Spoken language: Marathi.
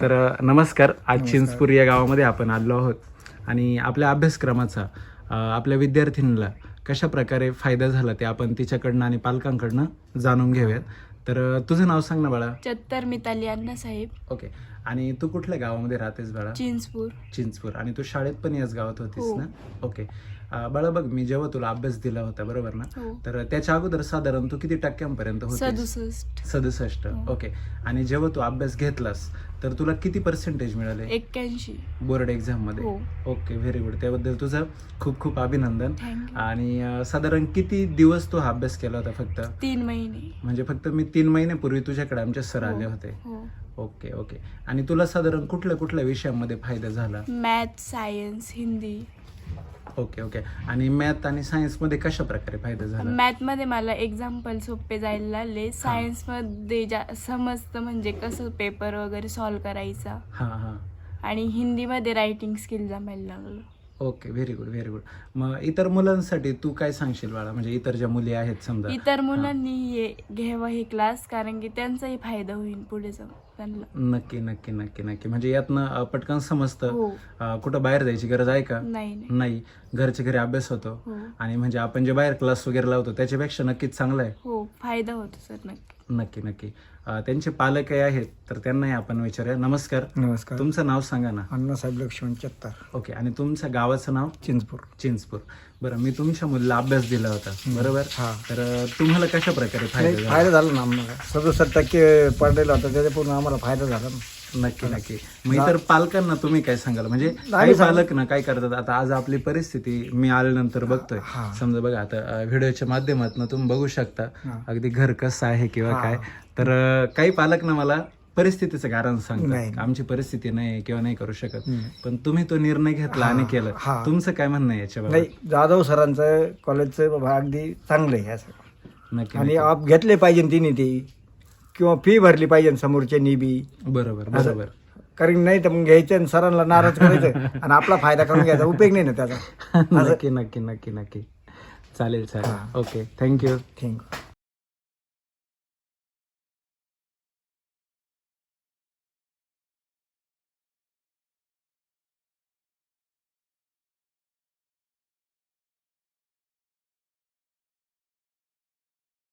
तर नमस्कार. आज चिंचपूर या गावामध्ये आपण आलो आहोत आणि आपल्या अभ्यासक्रमाचा आपल्या विद्यार्थ्यांना कशा प्रकारे फायदा झाला ते आपण तिच्याकडनं आणि पालकांकडनं जाणून घेऊयात. तर तुझं नाव सांग ना बाळा. चत्तर मिताली अण्णासाहेब. ओके. आणि तू कुठल्या गावामध्ये राहतेस बाळा? चिंचपूर. चिंचपूर. आणि तू शाळेत पण याच गावात होतीस हो. ना? ओके. बाळा बघ, मी जेव्हा तुला अभ्यास दिला होता बरोबर ना, हो. तर त्याच्या अगोदर साधारण तू किती टक्क्यांपर्यंत होतीस? 67. 67. हो. ओके. आणि जेव्हा तू अभ्यास घेतलास तर तुला किती पर्सेंटेज मिळाले 81. बोर्ड एक्झाम मध्ये? हो. Okay, very good. त्याबद्दल तुझं खूप खूप अभिनंदन. थँक्यू. आणि साधारण किती दिवस तू हा अभ्यास केला होता? फक्त 3 महिने. म्हणजे फक्त मी 3 महिन्यापूर्वी तुझ्याकडे आमचे सर आले होते. हो. Okay okay. आणि तुला साधारण कुठल्या कुठल्या विषयामध्ये फायदा झाला? Math, science, Hindi. Okay okay. आणि मॅथ आणि सायन्स मध्ये कशा प्रकारे फायदा झाला? मॅथ मध्ये मला एक्झाम्पल सोपे जायला लागले. सायन्स मध्ये समजतं म्हणजे कसं पेपर वगैरे सॉल्व करायचा. हा हा. आणि हिंदी मध्ये रायटिंग स्किल जमायला लागलं. Okay, very good very good. मग इतर मुलांसाठी तू काय सांगशील बाळा? म्हणजे इतर ज्या मुली आहेत समजा, इतर मुलांनी हे घ्यावं हे क्लास, कारण की त्यांचाही फायदा होईल पुढे जाऊन त्यांना. नक्की नक्की नक्की नक्की. म्हणजे यातनं पटकन समजतं. हो. कुठं बाहेर जायची गरज आहे का? नाही. नाही. घरच्या घरी अभ्यास होतो. हो. आणि म्हणजे आपण जे बाहेर क्लास वगैरे लावतो त्याच्यापेक्षा नक्कीच चांगलं आहे. हो, फायदा होतो सर नक्की. नक्की नक्की. त्यांचे पालकही आहेत तर त्यांनाही आपण विचारूया. नमस्कार. नमस्कार. तुमचं नाव सांगा ना. अण्णासाहेब लक्ष्मण चत्तर, ओके. आणि तुमच्या गावाचं नाव? चिंचपूर. चिंचपूर. बरं, मी तुमच्या मुलीला अभ्यास दिला होता बरोबर? हा. तर तुम्हाला कशा प्रकारे फायदा नाही, झाला? फायदा झाला ना आम्हाला. 67% पडलेला होता, त्याच्या पूर्ण आम्हाला फायदा झाला ना. नक्की नक्की. मग इतर पालकांना तुम्ही काय सांगाल? म्हणजे नाही काही सांग- पालक ना काय करतात, आता आज आपली परिस्थिती मी आल्यानंतर बघतोय. हा. समजा बघा, आता व्हिडिओच्या माध्यमातून तुम्ही बघू शकता हा. अगदी घर कसं आहे किंवा हा. काय. तर काही पालक ना मला परिस्थितीचं कारण सांगतात, नाही. आमची परिस्थिती नाही किंवा नाही करू शकत. हम्म. पण तुम्ही तो निर्णय घेतला आणि केलं. हा. तुमचं काय म्हणणं आहे याच्याबाबत? नाही, जाधव सरांचं कॉलेजचं बाबा अगदी चांगलं आहे असं. नक्की आणि नक्की. आप घेतले पाहिजे तिने ती, किंवा फी भरली पाहिजे समोरच्यांनी बी. बरोबर बरोबर. कारण नाही तर मग घ्यायचं आणि सरांना नाराज करायचं आणि आपला फायदा करून घ्यायचा, उपयोग नाही ना त्याचा. नक्की नक्की नक्की नक्की. चालेल चालेल. Okay, thank you. थँक्यू.